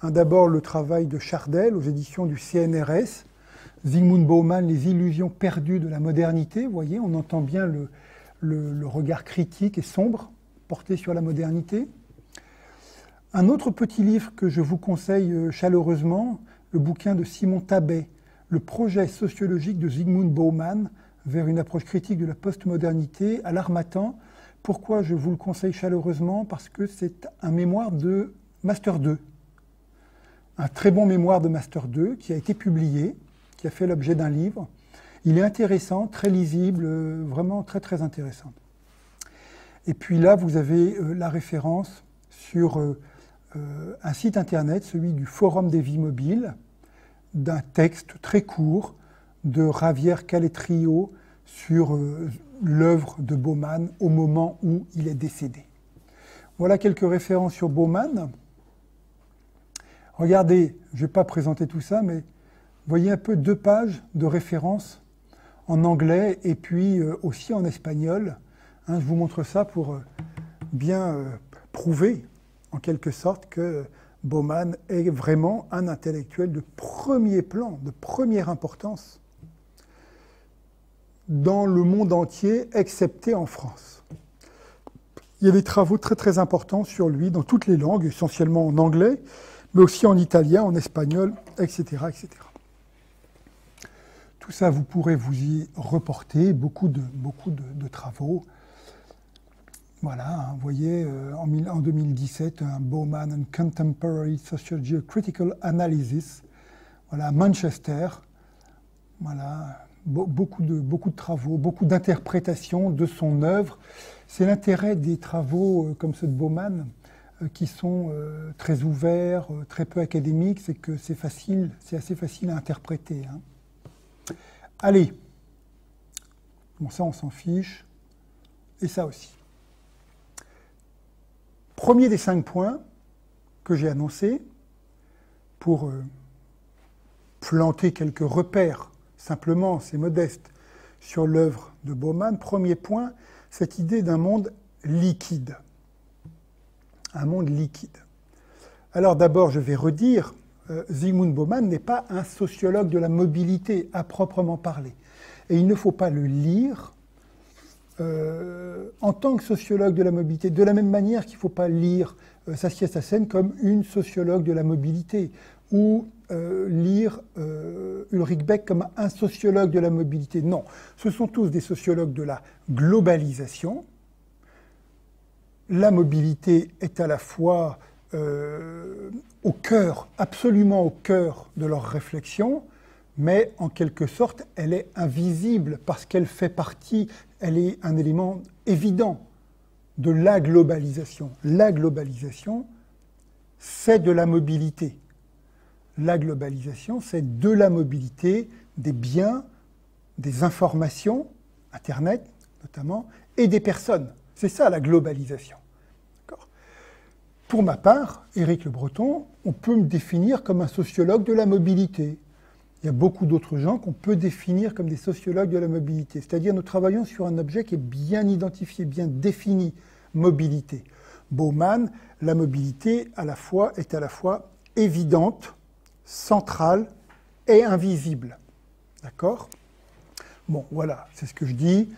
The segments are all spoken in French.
D'abord, le travail de Chardel aux éditions du CNRS. Zygmunt Bauman, Les illusions perdues de la modernité. Vous voyez, on entend bien le regard critique et sombre porté sur la modernité. Un autre petit livre que je vous conseille chaleureusement, le bouquin de Simon Tabet, Le projet sociologique de Zygmunt Bauman vers une approche critique de la postmodernité à l'Harmattan. Pourquoi je vous le conseille chaleureusement? Parce que c'est un mémoire de Master 2. Un très bon mémoire de Master 2 qui a été publié, qui a fait l'objet d'un livre. Il est intéressant, très lisible, vraiment très très intéressant. Et puis là, vous avez la référence sur un site internet, celui du Forum des Vies Mobiles, d'un texte très court de Javier Caletrio sur l'œuvre de Bauman au moment où il est décédé. Voilà quelques références sur Bauman. Regardez, je ne vais pas présenter tout ça, mais voyez un peu 2 pages de références en anglais et puis aussi en espagnol. Je vous montre ça pour bien prouver, en quelque sorte, que Bauman est vraiment un intellectuel de premier plan, de première importance dans le monde entier, excepté en France. Il y a des travaux très très importants sur lui dans toutes les langues, essentiellement en anglais, mais aussi en italien, en espagnol, etc., etc. Tout ça, vous pourrez vous y reporter, beaucoup de travaux. Voilà, vous voyez, en 2017, un Bauman and Contemporary Sociology Critical Analysis, voilà, à Manchester. Voilà, beaucoup de travaux, beaucoup d'interprétations de son œuvre. C'est l'intérêt des travaux comme ceux de Bauman, qui sont très ouverts, très peu académiques, c'est que c'est assez facile à interpréter. Allez, bon ça on s'en fiche, et ça aussi. Premier des 5 points que j'ai annoncés pour planter quelques repères, simplement, c'est modeste, sur l'œuvre de Bauman. Premier point, cette idée d'un monde liquide. Un monde liquide. Alors d'abord, je vais redire, Zygmunt Bauman n'est pas un sociologue de la mobilité à proprement parler. Et il ne faut pas le lire en tant que sociologue de la mobilité, de la même manière qu'il ne faut pas lire Saskia Sassen comme une sociologue de la mobilité, ou lire Ulrich Beck comme un sociologue de la mobilité. Non, ce sont tous des sociologues de la globalisation. La mobilité est à la fois au cœur, absolument au cœur de leur réflexion, mais en quelque sorte, elle est invisible parce qu'elle fait partie, elle est un élément évident de la globalisation. La globalisation, c'est de la mobilité. La globalisation, c'est de la mobilité des biens, des informations, Internet notamment, et des personnes. C'est ça la globalisation. Pour ma part, Éric Le Breton, on peut me définir comme un sociologue de la mobilité. Il y a beaucoup d'autres gens qu'on peut définir comme des sociologues de la mobilité. C'est-à-dire nous travaillons sur un objet qui est bien identifié, bien défini, mobilité. Bauman, la mobilité est à la fois évidente, centrale et invisible. D'accord? Bon, voilà, c'est ce que je dis.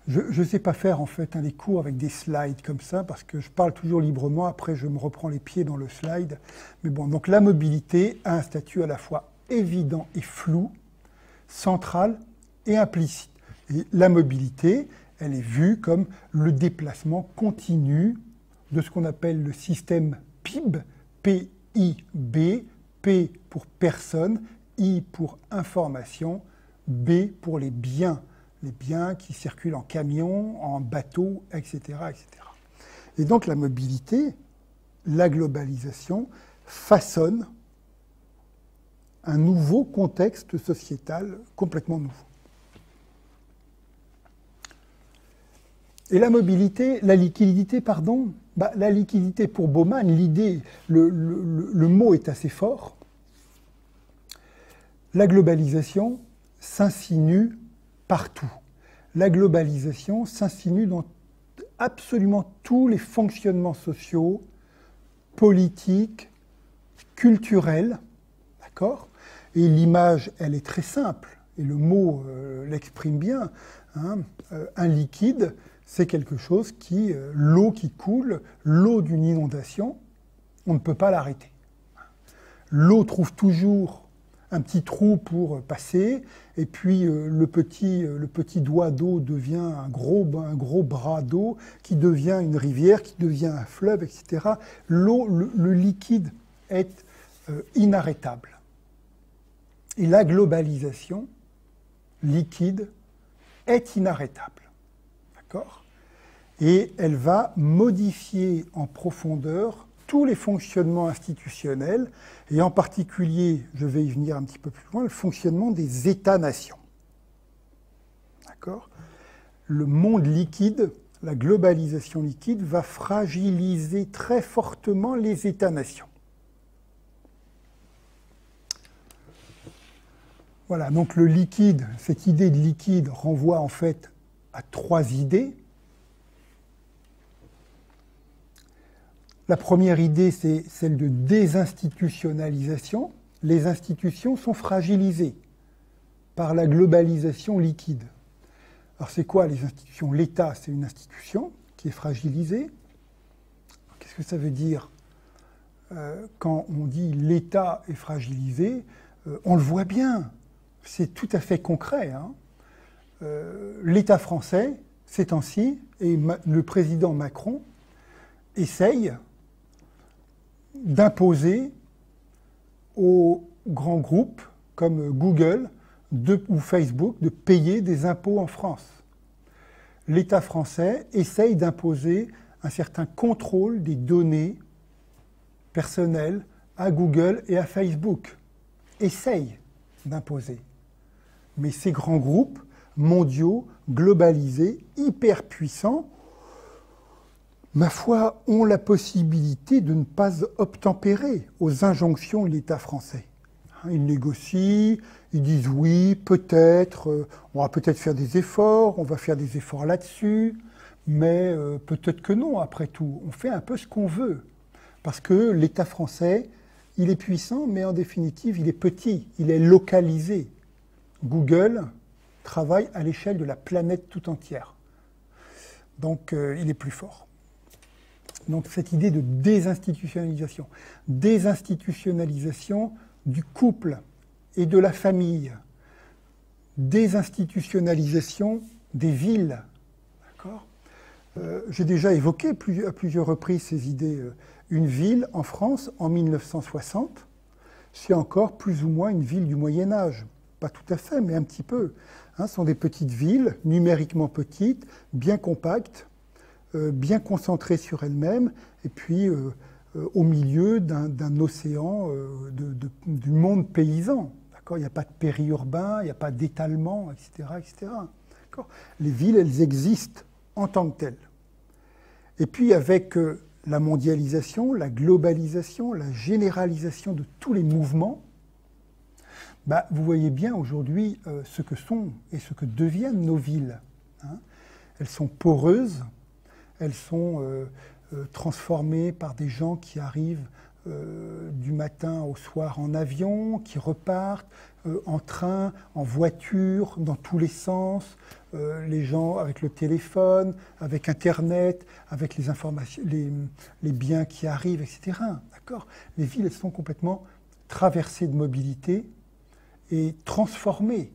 Je ne sais pas faire en fait des cours avec des slides comme ça, parce que je parle toujours librement, après je me reprends les pieds dans le slide. Mais bon, donc la mobilité a un statut à la fois évident et flou, central et implicite. Et la mobilité, elle est vue comme le déplacement continu de ce qu'on appelle le système PIB, P-I-B, P pour personne, I pour information, B pour les biens qui circulent en camion, en bateau, etc., etc. Et donc la mobilité, la globalisation, façonne un nouveau contexte sociétal complètement nouveau. Et la mobilité, la liquidité, pardon, la liquidité pour Bauman, l'idée, le mot est assez fort. La globalisation s'insinue partout. La globalisation s'insinue dans absolument tous les fonctionnements sociaux, politiques, culturel, d'accord? Et l'image, elle est très simple, et le mot l'exprime bien. Hein. Un liquide, c'est quelque chose qui, l'eau qui coule, l'eau d'une inondation, on ne peut pas l'arrêter. L'eau trouve toujours un petit trou pour passer, et puis le petit doigt d'eau devient un gros bras d'eau, qui devient une rivière, qui devient un fleuve, etc. L'eau, le liquide est inarrêtable. Et la globalisation liquide est inarrêtable. D'accord ? Et elle va modifier en profondeur tous les fonctionnements institutionnels, et en particulier, je vais y venir un petit peu plus loin, le fonctionnement des États-nations. D'accord ? Le monde liquide, la globalisation liquide, va fragiliser très fortement les États-nations. Voilà, donc le liquide, cette idée de liquide renvoie en fait à trois idées. La première idée, c'est celle de désinstitutionnalisation. Les institutions sont fragilisées par la globalisation liquide. Alors c'est quoi les institutions? L'État, c'est une institution qui est fragilisée. Qu'est-ce que ça veut dire quand on dit l'État est fragilisé? On le voit bien, c'est tout à fait concret. Hein. L'État français, ces temps-ci, et le président Macron essaye d'imposer aux grands groupes comme Google ou Facebook de payer des impôts en France. L'État français essaye d'imposer un certain contrôle des données personnelles à Google et à Facebook. Essaye d'imposer. Mais ces grands groupes mondiaux, globalisés, hyper puissants, ma foi, ont la possibilité de ne pas obtempérer aux injonctions de l'État français. Ils négocient, ils disent oui, peut-être, on va peut-être faire des efforts, on va faire des efforts là-dessus, mais peut-être que non, après tout. On fait un peu ce qu'on veut. Parce que l'État français, il est puissant, mais en définitive, il est petit, il est localisé. Google travaille à l'échelle de la planète tout entière. Donc, il est plus fort. Donc cette idée de désinstitutionnalisation du couple et de la famille, désinstitutionnalisation des villes. D'accord ? J'ai déjà évoqué à plusieurs reprises ces idées. Une ville en France, en 1960, c'est encore plus ou moins une ville du Moyen-Âge. Pas tout à fait, mais un petit peu. Ce sont des petites villes, numériquement petites, bien compactes, bien concentrée sur elle-même, et puis au milieu d'un océan du monde paysan. Il n'y a pas de périurbain, il n'y a pas d'étalement, etc. etc. Les villes, elles existent en tant que telles. Et puis avec la mondialisation, la globalisation, la généralisation de tous les mouvements, vous voyez bien aujourd'hui ce que sont et ce que deviennent nos villes. Hein. Elles sont poreuses, elles sont transformées par des gens qui arrivent du matin au soir en avion, qui repartent en train, en voiture, dans tous les sens, les gens avec le téléphone, avec Internet, avec les informations, les biens qui arrivent, etc. D'accord ? Les villes, elles sont complètement traversées de mobilité et transformées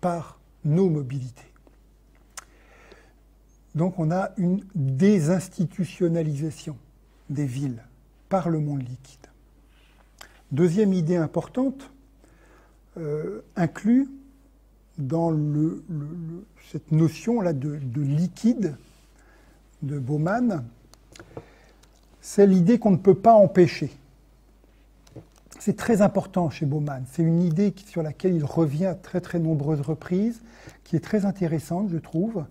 par nos mobilités. Donc on a une désinstitutionnalisation des villes par le monde liquide. Deuxième idée importante, inclue dans cette notion-là de liquide de Bauman, c'est l'idée qu'on ne peut pas empêcher. C'est très important chez Bauman. C'est une idée sur laquelle il revient à très très nombreuses reprises, qui est très intéressante, je trouve.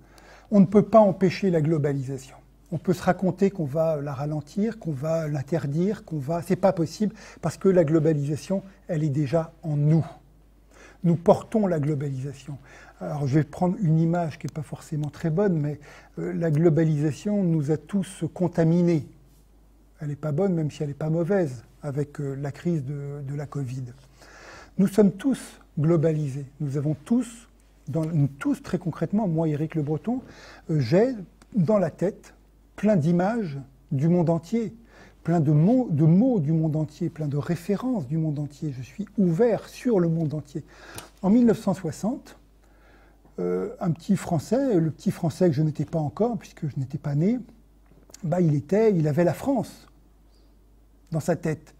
On ne peut pas empêcher la globalisation. On peut se raconter qu'on va la ralentir, qu'on va l'interdire, C'est pas possible, parce que la globalisation, elle est déjà en nous. Nous portons la globalisation. Alors, je vais prendre une image qui n'est pas forcément très bonne, mais la globalisation nous a tous contaminés. Elle n'est pas bonne, même si elle n'est pas mauvaise, avec la crise de la Covid. Nous sommes tous globalisés. Nous avons tous, tous très concrètement, moi, Éric Le Breton, j'ai dans la tête plein d'images du monde entier, plein de mots du monde entier, plein de références du monde entier. Je suis ouvert sur le monde entier. En 1960, un petit Français, le petit Français que je n'étais pas encore, puisque je n'étais pas né, bah, il avait la France dans sa tête.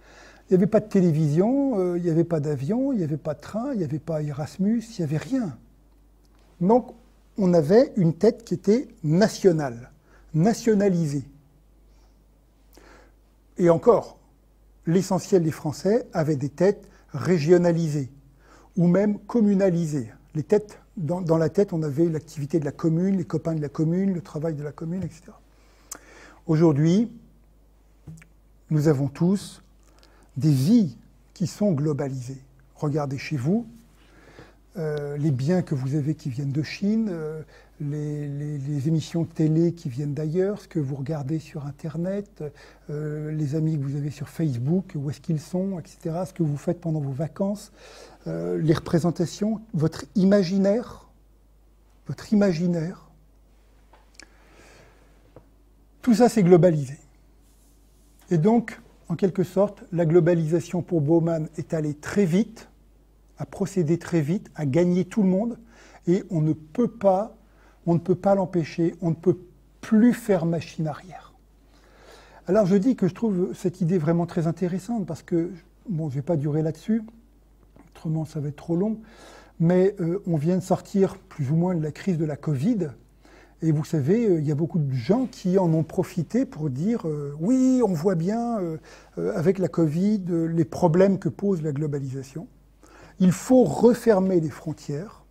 Il n'y avait pas de télévision, il n'y avait pas d'avion, il n'y avait pas de train, il n'y avait pas Erasmus, il n'y avait rien. Donc, on avait une tête qui était nationale, nationalisée. Et encore, l'essentiel des Français avaient des têtes régionalisées ou même communalisées. Les têtes, dans la tête, on avait l'activité de la commune, les copains de la commune, le travail de la commune, etc. Aujourd'hui, nous avons tous des vies qui sont globalisées. Regardez chez vous, les biens que vous avez qui viennent de Chine, les émissions de télé qui viennent d'ailleurs, ce que vous regardez sur Internet, les amis que vous avez sur Facebook, où est-ce qu'ils sont, etc., ce que vous faites pendant vos vacances, les représentations, votre imaginaire, tout ça c'est globalisé. Et donc, en quelque sorte, la globalisation pour Bauman est allée très vite, a procédé très vite, a gagné tout le monde, et on ne peut pas l'empêcher, on ne peut plus faire machine arrière. Alors je dis que je trouve cette idée vraiment très intéressante, parce que, bon, je ne vais pas durer là-dessus, autrement ça va être trop long, mais on vient de sortir plus ou moins de la crise de la Covid, et vous savez, il y a beaucoup de gens qui en ont profité pour dire oui, on voit bien avec la Covid les problèmes que pose la globalisation. Il faut refermer les frontières,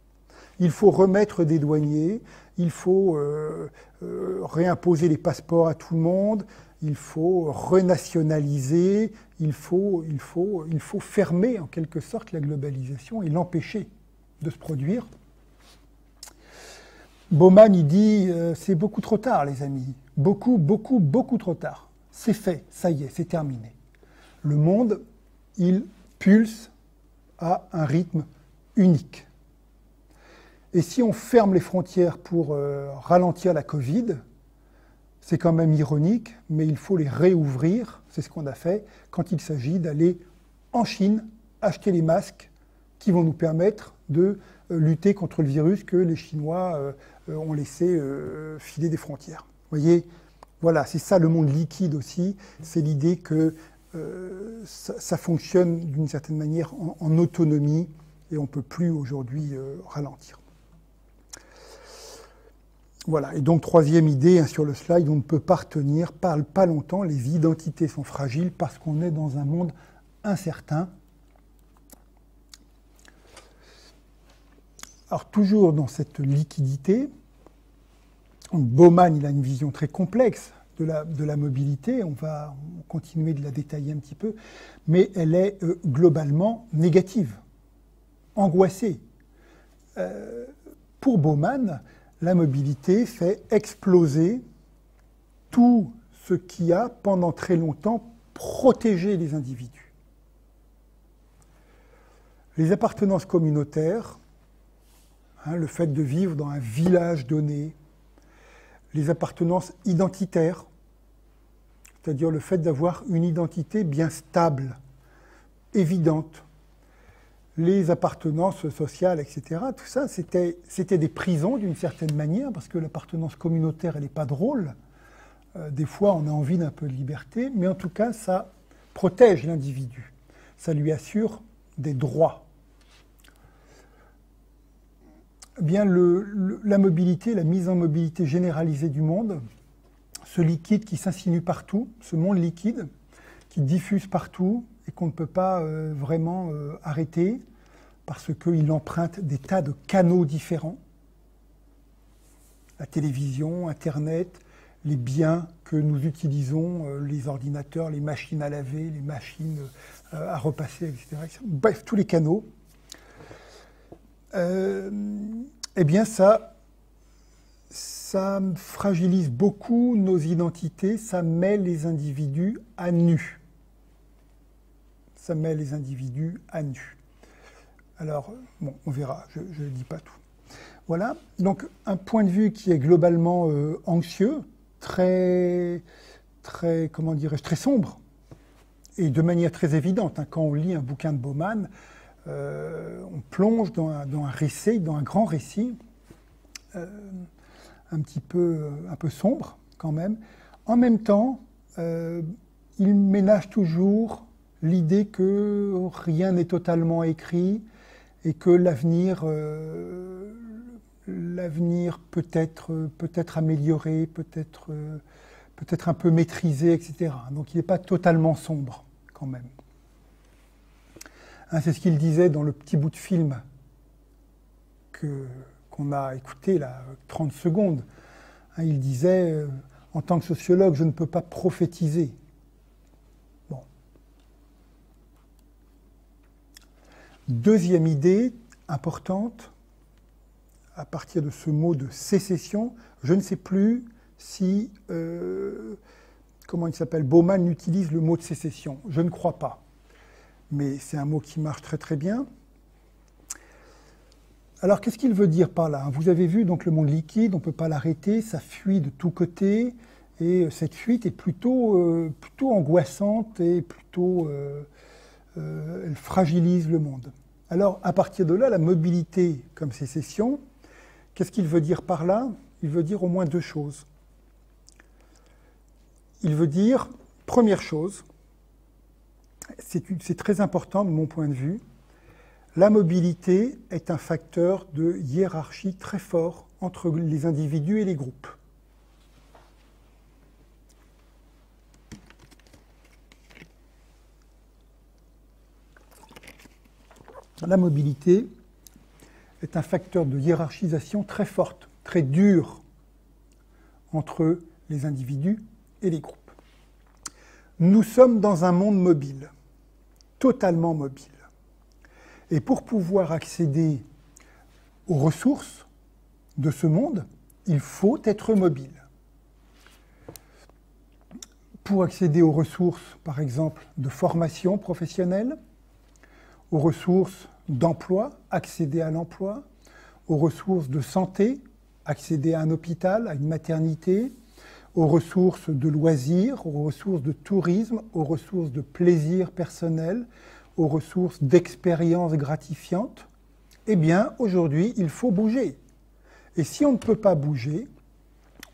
il faut remettre des douaniers, il faut réimposer les passeports à tout le monde, il faut renationaliser, il faut fermer en quelque sorte la globalisation et l'empêcher de se produire. Bauman, il dit c'est beaucoup trop tard, les amis. Beaucoup trop tard. C'est fait, ça y est, c'est terminé. Le monde, il pulse à un rythme unique. Et si on ferme les frontières pour ralentir la Covid, c'est quand même ironique, mais il faut les réouvrir, c'est ce qu'on a fait, quand il s'agit d'aller en Chine acheter les masques qui vont nous permettre de lutter contre le virus que les Chinois ont laissé filer des frontières. Vous voyez, voilà, c'est ça le monde liquide aussi, c'est l'idée que ça fonctionne d'une certaine manière en autonomie et on ne peut plus aujourd'hui ralentir. Voilà, et donc troisième idée sur le slide, on ne peut pas retenir, parle pas longtemps, les identités sont fragiles parce qu'on est dans un monde incertain. Alors toujours dans cette liquidité, Bauman il a une vision très complexe de la mobilité, on va continuer de la détailler un petit peu, mais elle est globalement négative, angoissée. Pour Bauman, la mobilité fait exploser tout ce qui a pendant très longtemps protégé les individus. Les appartenances communautaires, le fait de vivre dans un village donné, les appartenances identitaires, c'est-à-dire le fait d'avoir une identité bien stable, évidente, les appartenances sociales, etc., tout ça, c'était des prisons d'une certaine manière, parce que l'appartenance communautaire, elle n'est pas drôle. Des fois, on a envie d'un peu de liberté, mais en tout cas, ça protège l'individu. Ça lui assure des droits. Eh bien, la mobilité, la mise en mobilité généralisée du monde, ce liquide qui s'insinue partout, ce monde liquide qui diffuse partout et qu'on ne peut pas vraiment arrêter parce qu'il emprunte des tas de canaux différents. La télévision, Internet, les biens que nous utilisons, les ordinateurs, les machines à laver, les machines à repasser, etc. Bref, tous les canaux. Eh bien, ça ça fragilise beaucoup nos identités, ça met les individus à nu. Ça met les individus à nu. Alors, bon, on verra, je ne dis pas tout. Voilà, donc un point de vue qui est globalement anxieux, très, comment dirais-je, très sombre, et de manière très évidente. Hein, quand on lit un bouquin de Bauman, on plonge dans un récit, dans un grand récit, un peu sombre quand même. En même temps, il ménage toujours l'idée que rien n'est totalement écrit et que l'avenir peut être amélioré, peut-être un peu maîtrisé, etc. Donc il n'est pas totalement sombre quand même. Hein, c'est ce qu'il disait dans le petit bout de film qu'on a écouté, là, 30 secondes. Hein, il disait, en tant que sociologue, je ne peux pas prophétiser. Bon. Deuxième idée importante, à partir de ce mot de sécession, je ne sais plus si, comment il s'appelle, Bauman utilise le mot de sécession. Je ne crois pas. Mais c'est un mot qui marche très très bien. Alors qu'est-ce qu'il veut dire par là? Vous avez vu donc le monde liquide, on ne peut pas l'arrêter, ça fuit de tous côtés, et cette fuite est plutôt angoissante et plutôt elle fragilise le monde. Alors à partir de là, la mobilité comme sécession, qu'est-ce qu'il veut dire par là? Il veut dire au moins deux choses. Il veut dire, première chose, c'est très important de mon point de vue, la mobilité est un facteur de hiérarchie très fort entre les individus et les groupes. La mobilité est un facteur de hiérarchisation très forte, très dure entre les individus et les groupes. Nous sommes dans un monde mobile, totalement mobile. Et pour pouvoir accéder aux ressources de ce monde, il faut être mobile. Pour accéder aux ressources, par exemple, de formation professionnelle, aux ressources d'emploi, accéder à l'emploi, aux ressources de santé, accéder à un hôpital, à une maternité, aux ressources de loisirs, aux ressources de tourisme, aux ressources de plaisir personnel, aux ressources d'expériences gratifiantes, eh bien, aujourd'hui, il faut bouger. Et si on ne peut pas bouger,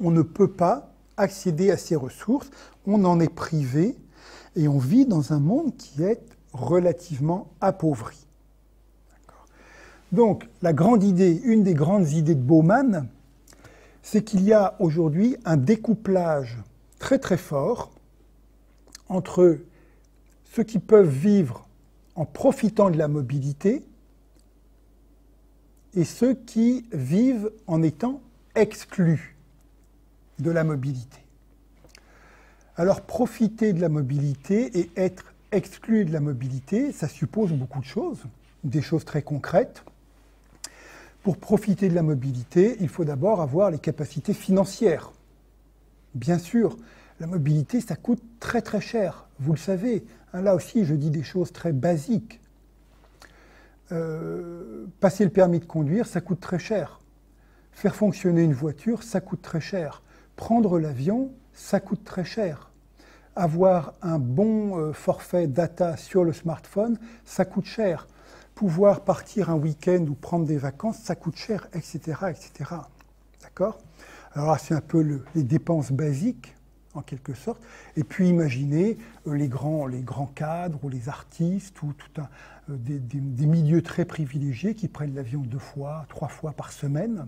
on ne peut pas accéder à ces ressources, on en est privé, et on vit dans un monde qui est relativement appauvri. Donc, la grande idée, une des grandes idées de Bauman, c'est qu'il y a aujourd'hui un découplage très très fort entre ceux qui peuvent vivre en profitant de la mobilité et ceux qui vivent en étant exclus de la mobilité. Alors profiter de la mobilité et être exclu de la mobilité, ça suppose beaucoup de choses, des choses très concrètes. Pour profiter de la mobilité, il faut d'abord avoir les capacités financières. Bien sûr, la mobilité, ça coûte très très cher, vous le savez. Là aussi, je dis des choses très basiques. Passer le permis de conduire, ça coûte très cher. Faire fonctionner une voiture, ça coûte très cher. Prendre l'avion, ça coûte très cher. Avoir un bon forfait data sur le smartphone, ça coûte cher. Pouvoir partir un week-end ou prendre des vacances, ça coûte cher, etc. etc. D'accord? Alors là, c'est un peu les dépenses basiques, en quelque sorte. Et puis imaginez les grands cadres ou les artistes ou des milieux très privilégiés qui prennent l'avion 2 fois, 3 fois par semaine,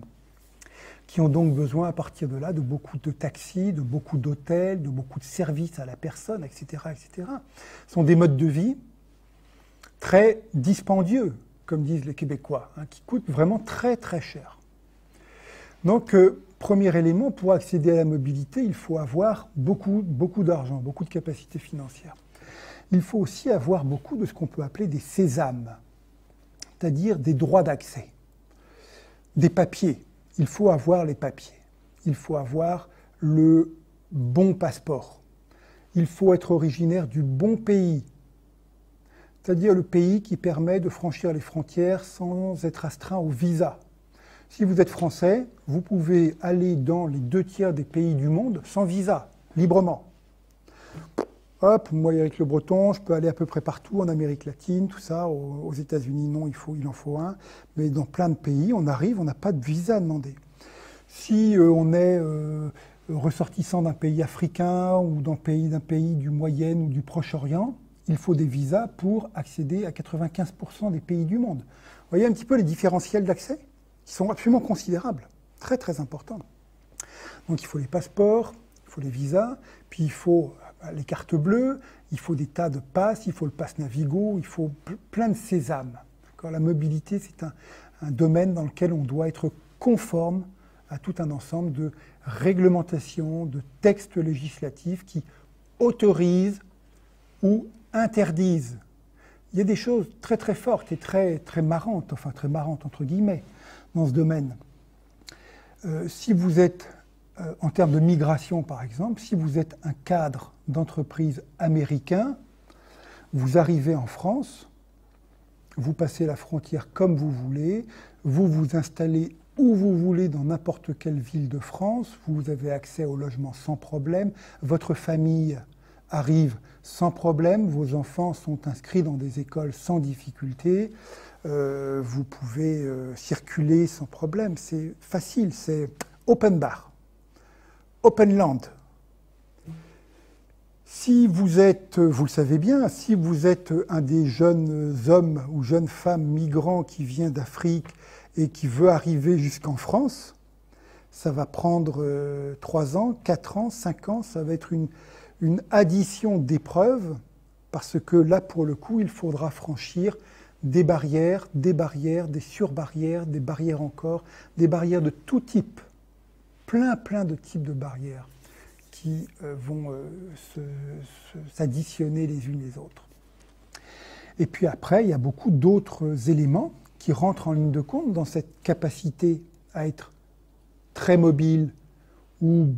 qui ont donc besoin à partir de là de beaucoup de taxis, de beaucoup d'hôtels, de beaucoup de services à la personne, etc. etc. Ce sont des modes de vie très dispendieux, comme disent les Québécois, qui coûtent vraiment très très cher. Donc, premier élément, pour accéder à la mobilité, il faut avoir beaucoup d'argent, beaucoup de capacités financières. Il faut aussi avoir beaucoup de ce qu'on peut appeler des sésames, c'est-à-dire des droits d'accès, des papiers. Il faut avoir les papiers. il faut avoir le bon passeport. Il faut être originaire du bon pays, c'est-à-dire le pays qui permet de franchir les frontières sans être astreint au visa. Si vous êtes français, vous pouvez aller dans les 2 tiers des pays du monde sans visa, librement. Hop, moi avec le breton, je peux aller à peu près partout en Amérique latine, tout ça. Aux États-Unis, non, il en faut un. Mais dans plein de pays, on arrive, on n'a pas de visa à demander. Si on est ressortissant d'un pays africain ou d'un pays du Moyen ou du Proche-Orient, il faut des visas pour accéder à 95% des pays du monde. Vous voyez un petit peu les différentiels d'accès qui sont absolument considérables, très très importants. Donc il faut les passeports, il faut les visas, puis il faut les cartes bleues, il faut des tas de passes, il faut le pass Navigo, il faut plein de sésames. La mobilité, c'est un domaine dans lequel on doit être conforme à tout un ensemble de réglementations, de textes législatifs qui autorisent ou interdisent. Il y a des choses très très fortes et très marrantes, enfin très marrantes entre guillemets, dans ce domaine. Si vous êtes, en termes de migration par exemple, si vous êtes un cadre d'entreprise américain, vous arrivez en France, vous passez la frontière comme vous voulez, vous vous installez où vous voulez dans n'importe quelle ville de France, vous avez accès au logement sans problème, votre famille arrive sans problème, vos enfants sont inscrits dans des écoles sans difficulté, vous pouvez circuler sans problème, c'est facile, c'est open bar, open land. Si vous êtes, vous le savez bien, si vous êtes un des jeunes hommes ou jeunes femmes migrants qui vient d'Afrique et qui veut arriver jusqu'en France, ça va prendre 3 ans, 4 ans, 5 ans, ça va être une addition d'épreuves, parce que là, pour le coup, il faudra franchir des barrières, des surbarrières, des barrières encore, des barrières de tout type, plein de types de barrières qui vont s'additionner les unes les autres. Et puis après, il y a beaucoup d'autres éléments qui rentrent en ligne de compte dans cette capacité à être très mobile ou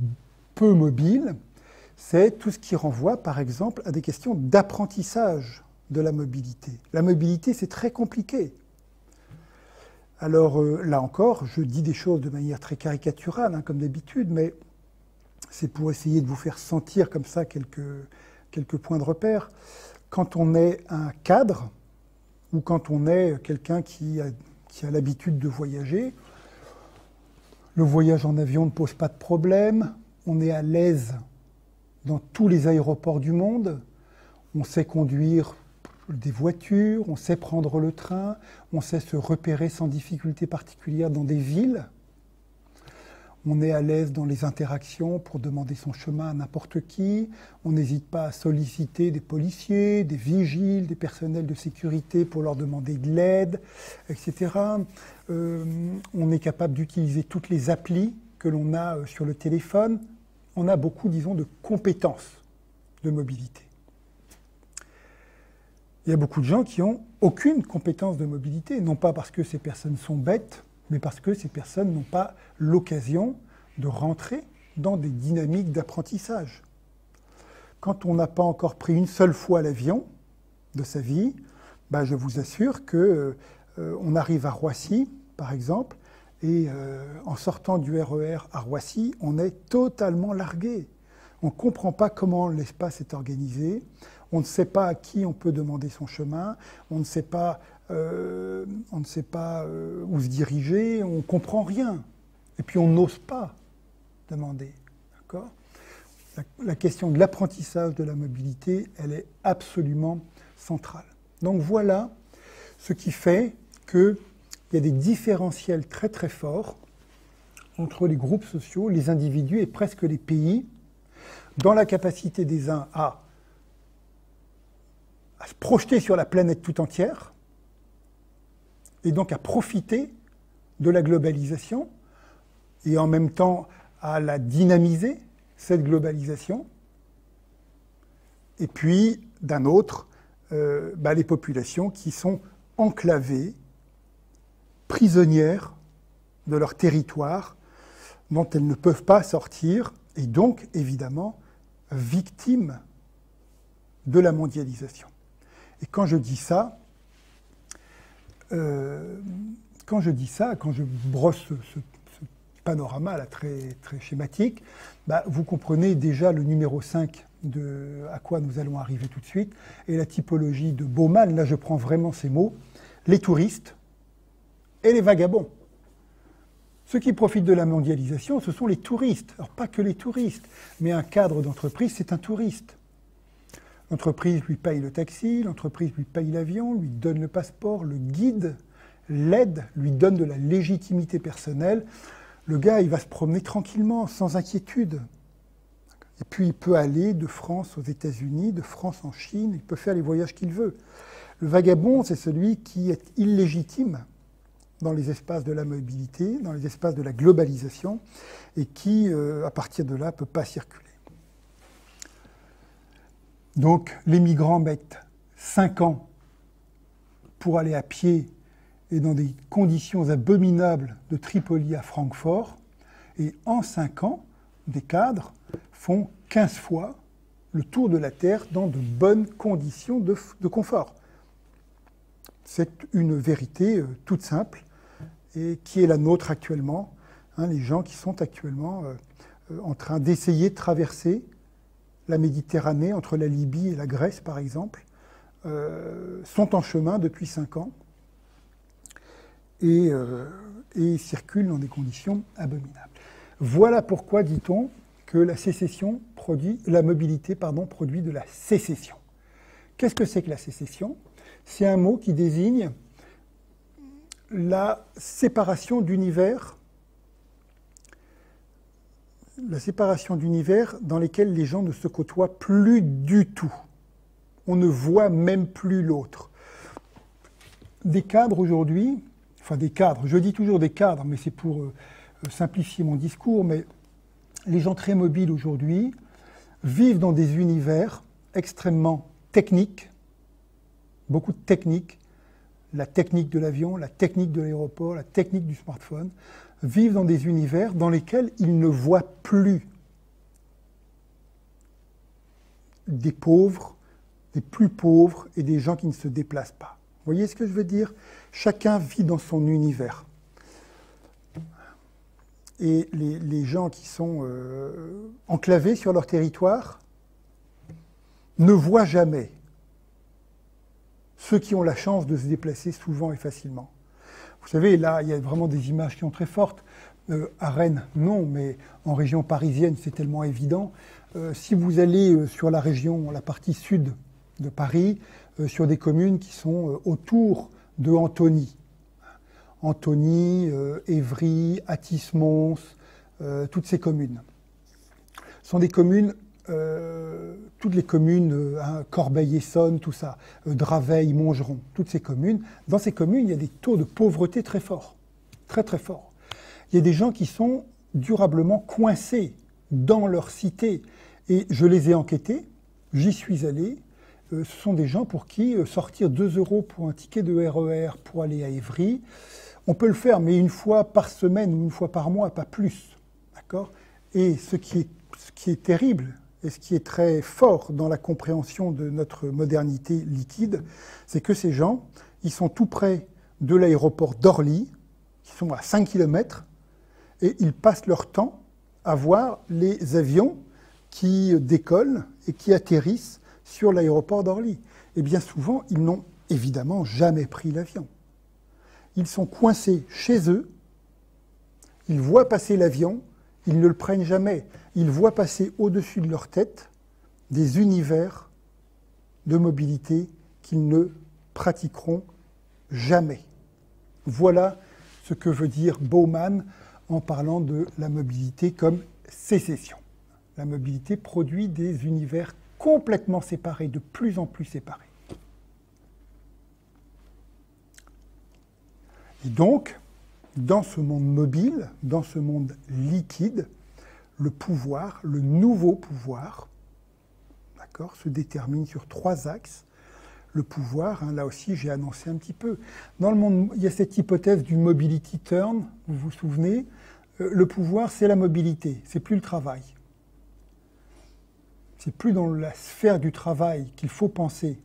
peu mobile. C'est tout ce qui renvoie, par exemple, à des questions d'apprentissage de la mobilité. La mobilité, c'est très compliqué. Alors là encore, je dis des choses de manière très caricaturale, hein, comme d'habitude, mais c'est pour essayer de vous faire sentir comme ça quelques points de repère. Quand on est un cadre, ou quand on est quelqu'un qui a l'habitude de voyager, le voyage en avion ne pose pas de problème, on est à l'aise dans tous les aéroports du monde, on sait conduire des voitures, on sait prendre le train, on sait se repérer sans difficulté particulière dans des villes, on est à l'aise dans les interactions pour demander son chemin à n'importe qui, on n'hésite pas à solliciter des policiers, des vigiles, des personnels de sécurité pour leur demander de l'aide, etc. On est capable d'utiliser toutes les applis que l'on a sur le téléphone. On a beaucoup, disons, de compétences de mobilité. Il y a beaucoup de gens qui n'ont aucune compétence de mobilité, non pas parce que ces personnes sont bêtes, mais parce que ces personnes n'ont pas l'occasion de rentrer dans des dynamiques d'apprentissage. Quand on n'a pas encore pris une seule fois l'avion de sa vie, ben je vous assure qu'on arrive à Roissy, par exemple, et en sortant du RER à Roissy, on est totalement largué. On ne comprend pas comment l'espace est organisé, on ne sait pas à qui on peut demander son chemin, on ne sait pas où se diriger, on ne comprend rien. Et puis on n'ose pas demander. D'accord ? La question de l'apprentissage de la mobilité, elle est absolument centrale. Donc voilà ce qui fait qu'il y a des différentiels très très forts entre les groupes sociaux, les individus et presque les pays, dans la capacité des uns à se projeter sur la planète tout entière, et donc à profiter de la globalisation, et en même temps à la dynamiser, cette globalisation, et puis d'un autre, les populations qui sont enclavées, prisonnières de leur territoire, dont elles ne peuvent pas sortir, et donc, évidemment, victimes de la mondialisation. Et quand je dis ça, quand je brosse ce panorama là, très, très schématique, vous comprenez déjà le numéro 5 à quoi nous allons arriver tout de suite, et la typologie de Bauman, là je prends vraiment ces mots, les touristes et les vagabonds. Ceux qui profitent de la mondialisation, ce sont les touristes. Alors pas que les touristes, mais un cadre d'entreprise, c'est un touriste. L'entreprise lui paye le taxi, l'entreprise lui paye l'avion, lui donne le passeport, le guide, l'aide, lui donne de la légitimité personnelle. Le gars, il va se promener tranquillement, sans inquiétude. Et puis il peut aller de France aux États-Unis, de France en Chine, il peut faire les voyages qu'il veut. Le vagabond, c'est celui qui est illégitime dans les espaces de la mobilité, dans les espaces de la globalisation, et qui, à partir de là, ne peut pas circuler. Donc, les migrants mettent 5 ans pour aller à pied et dans des conditions abominables de Tripoli à Francfort, et en 5 ans, des cadres font 15 fois le tour de la Terre dans de bonnes conditions de confort. C'est une vérité toute simple, et qui est la nôtre actuellement. Les gens qui sont actuellement en train d'essayer de traverser la Méditerranée entre la Libye et la Grèce, par exemple, sont en chemin depuis 5 ans et circulent dans des conditions abominables. Voilà pourquoi, dit-on, que la mobilité produit de la sécession. Qu'est-ce que c'est que la sécession? C'est un mot qui désigne la séparation d'univers dans lesquels les gens ne se côtoient plus du tout. On ne voit même plus l'autre. Des cadres aujourd'hui, je dis toujours des cadres, mais c'est pour simplifier mon discours, mais les gens très mobiles aujourd'hui vivent dans des univers extrêmement techniques, beaucoup de techniques, la technique de l'avion, la technique de l'aéroport, la technique du smartphone, vivent dans des univers dans lesquels ils ne voient plus des pauvres, des plus pauvres et des gens qui ne se déplacent pas. Vous voyez ce que je veux dire? Chacun vit dans son univers. Et les gens qui sont enclavés sur leur territoire ne voient jamais ceux qui ont la chance de se déplacer souvent et facilement. Vous savez, là, il y a vraiment des images qui sont très fortes. À Rennes, non, mais en région parisienne, c'est tellement évident. Si vous allez sur la partie sud de Paris, sur des communes qui sont autour de Antony, Évry, Athis-Mons, toutes ces communes. Ce sont des communes, toutes les communes, Corbeil-Essonnes, tout ça, Draveil, Montgeron, toutes ces communes. Dans ces communes, il y a des taux de pauvreté très forts, très très forts. Il y a des gens qui sont durablement coincés dans leur cité. Et je les ai enquêtés, j'y suis allé. Ce sont des gens pour qui sortir 2 € pour un ticket de RER pour aller à Évry, on peut le faire, mais une fois par semaine ou une fois par mois, pas plus. D'accord ? Et ce qui est terrible, et ce qui est très fort dans la compréhension de notre modernité liquide, c'est que ces gens, ils sont tout près de l'aéroport d'Orly, qui sont à 5 km, et ils passent leur temps à voir les avions qui décollent et qui atterrissent sur l'aéroport d'Orly. Et bien souvent, ils n'ont évidemment jamais pris l'avion. Ils sont coincés chez eux, ils voient passer l'avion, ils ne le prennent jamais. Ils voient passer au-dessus de leur tête des univers de mobilité qu'ils ne pratiqueront jamais. Voilà ce que veut dire Bauman en parlant de la mobilité comme sécession. La mobilité produit des univers complètement séparés, de plus en plus séparés. Et donc, dans ce monde mobile, dans ce monde liquide, le pouvoir, le nouveau pouvoir, d'accord, se détermine sur 3 axes. Le pouvoir, là aussi j'ai annoncé un petit peu. Dans le monde, il y a cette hypothèse du mobility turn, vous vous souvenez, le pouvoir, c'est la mobilité, c'est plus le travail. C'est plus dans la sphère du travail qu'il faut penser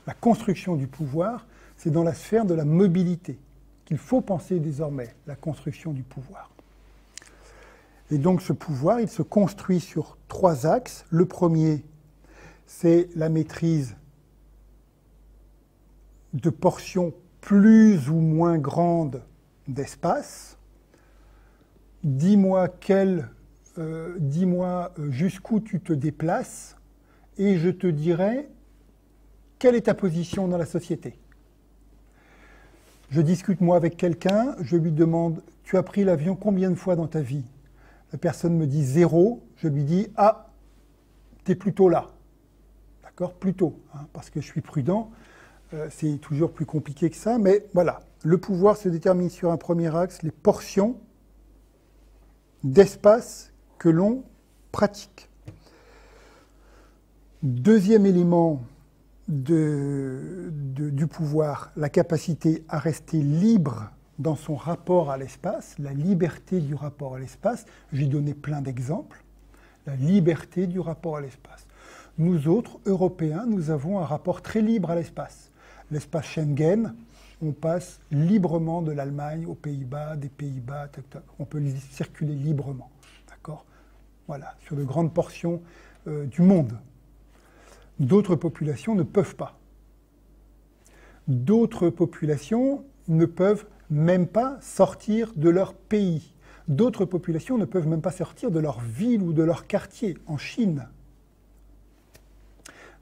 la construction du pouvoir, c'est dans la sphère de la mobilité qu'il faut penser désormais la construction du pouvoir. Et donc ce pouvoir, il se construit sur 3 axes. Le premier, c'est la maîtrise de portions plus ou moins grandes d'espace. Dis-moi jusqu'où tu te déplaces et je te dirai quelle est ta position dans la société. Je discute moi avec quelqu'un, je lui demande « Tu as pris l'avion combien de fois dans ta vie ?» La personne me dit 0, je lui dis « Ah, t'es plutôt là. » D'accord, plutôt, hein, parce que je suis prudent, c'est toujours plus compliqué que ça, mais voilà. Le pouvoir se détermine sur un premier axe, les portions d'espace que l'on pratique. Deuxième élément du pouvoir, la capacité à rester libre dans son rapport à l'espace, la liberté du rapport à l'espace. J'ai donné plein d'exemples. La liberté du rapport à l'espace. Nous autres, Européens, nous avons un rapport très libre à l'espace. L'espace Schengen, on passe librement de l'Allemagne aux Pays-Bas, des Pays-Bas, on peut circuler librement. D'accord ? Voilà, sur de grandes portions du monde. D'autres populations ne peuvent pas. D'autres populations ne peuvent même pas sortir de leur pays. D'autres populations ne peuvent même pas sortir de leur ville ou de leur quartier, en Chine.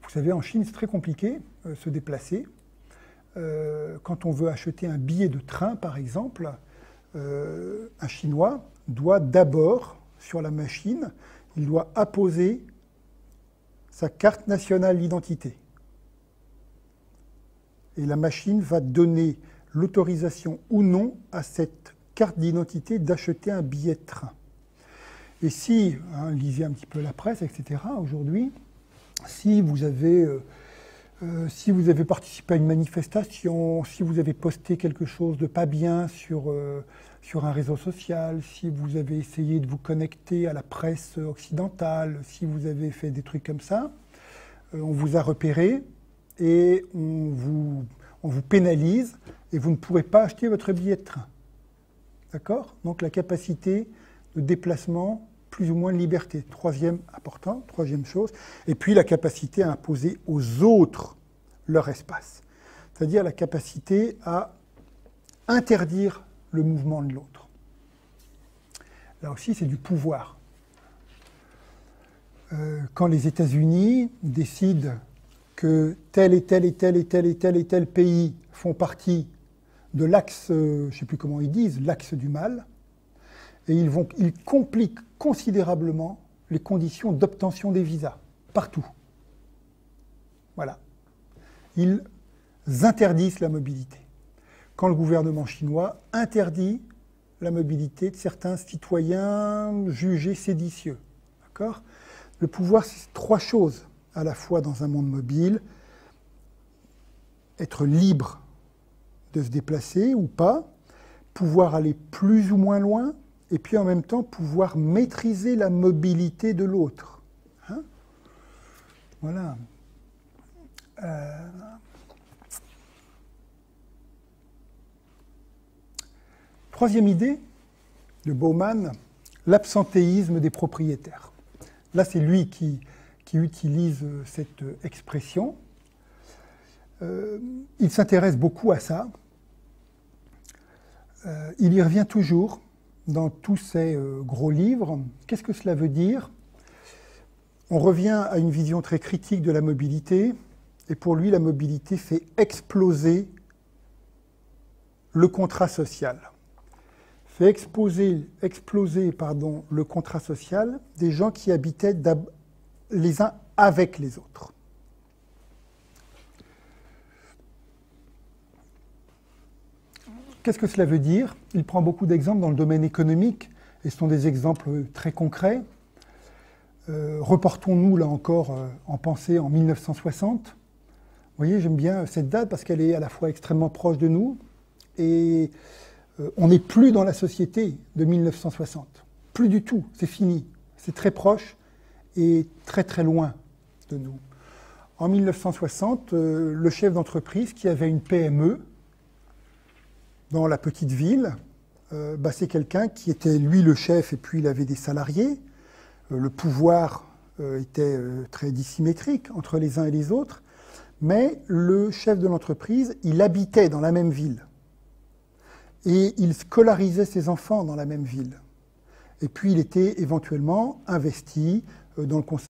Vous savez, en Chine, c'est très compliqué se déplacer. Quand on veut acheter un billet de train, par exemple, un Chinois doit d'abord, sur la machine, il doit apposer sa carte nationale d'identité. Et la machine va donner l'autorisation ou non à cette carte d'identité d'acheter un billet de train. Et si, lisez un petit peu la presse, etc., aujourd'hui, si vous avez participé à une manifestation, si vous avez posté quelque chose de pas bien sur un réseau social, si vous avez essayé de vous connecter à la presse occidentale, si vous avez fait des trucs comme ça, on vous a repéré et on vous pénalise et vous ne pourrez pas acheter votre billet de train. D'accord ? Donc la capacité de déplacement, plus ou moins de liberté. Troisième chose. Et puis la capacité à imposer aux autres leur espace. C'est-à-dire la capacité à interdire le mouvement de l'autre. Là aussi, c'est du pouvoir. Quand les États-Unis décident que tel et tel et tel et tel et tel et tel pays font partie de l'axe, je ne sais plus comment ils disent, l'axe du mal, et ils compliquent considérablement les conditions d'obtention des visas, partout. Voilà. Ils interdisent la mobilité. Quand le gouvernement chinois interdit la mobilité de certains citoyens jugés séditieux. D'accord ? Le pouvoir, c'est 3 choses à la fois dans un monde mobile. Être libre de se déplacer ou pas, pouvoir aller plus ou moins loin, et puis en même temps pouvoir maîtriser la mobilité de l'autre. Hein ? Voilà. Troisième idée de Bauman, l'absentéisme des propriétaires. Là, c'est lui qui utilise cette expression. Il s'intéresse beaucoup à ça. Il y revient toujours dans tous ses gros livres. Qu'est-ce que cela veut dire ? On revient à une vision très critique de la mobilité. Et pour lui, la mobilité fait exploser le contrat social. Fait exploser le contrat social des gens qui habitaient les uns avec les autres. Qu'est-ce que cela veut dire ? Il prend beaucoup d'exemples dans le domaine économique, et ce sont des exemples très concrets. Reportons-nous, là encore, en pensée en 1960. Vous voyez, j'aime bien cette date parce qu'elle est à la fois extrêmement proche de nous, et On n'est plus dans la société de 1960. Plus du tout, c'est fini. C'est très proche et très très loin de nous. En 1960, le chef d'entreprise qui avait une PME dans la petite ville, c'est quelqu'un qui était lui le chef et puis il avait des salariés. Le pouvoir était très dissymétrique entre les uns et les autres, mais le chef de l'entreprise, il habitait dans la même ville et il scolarisait ses enfants dans la même ville. Et puis il était éventuellement investi dans le conseil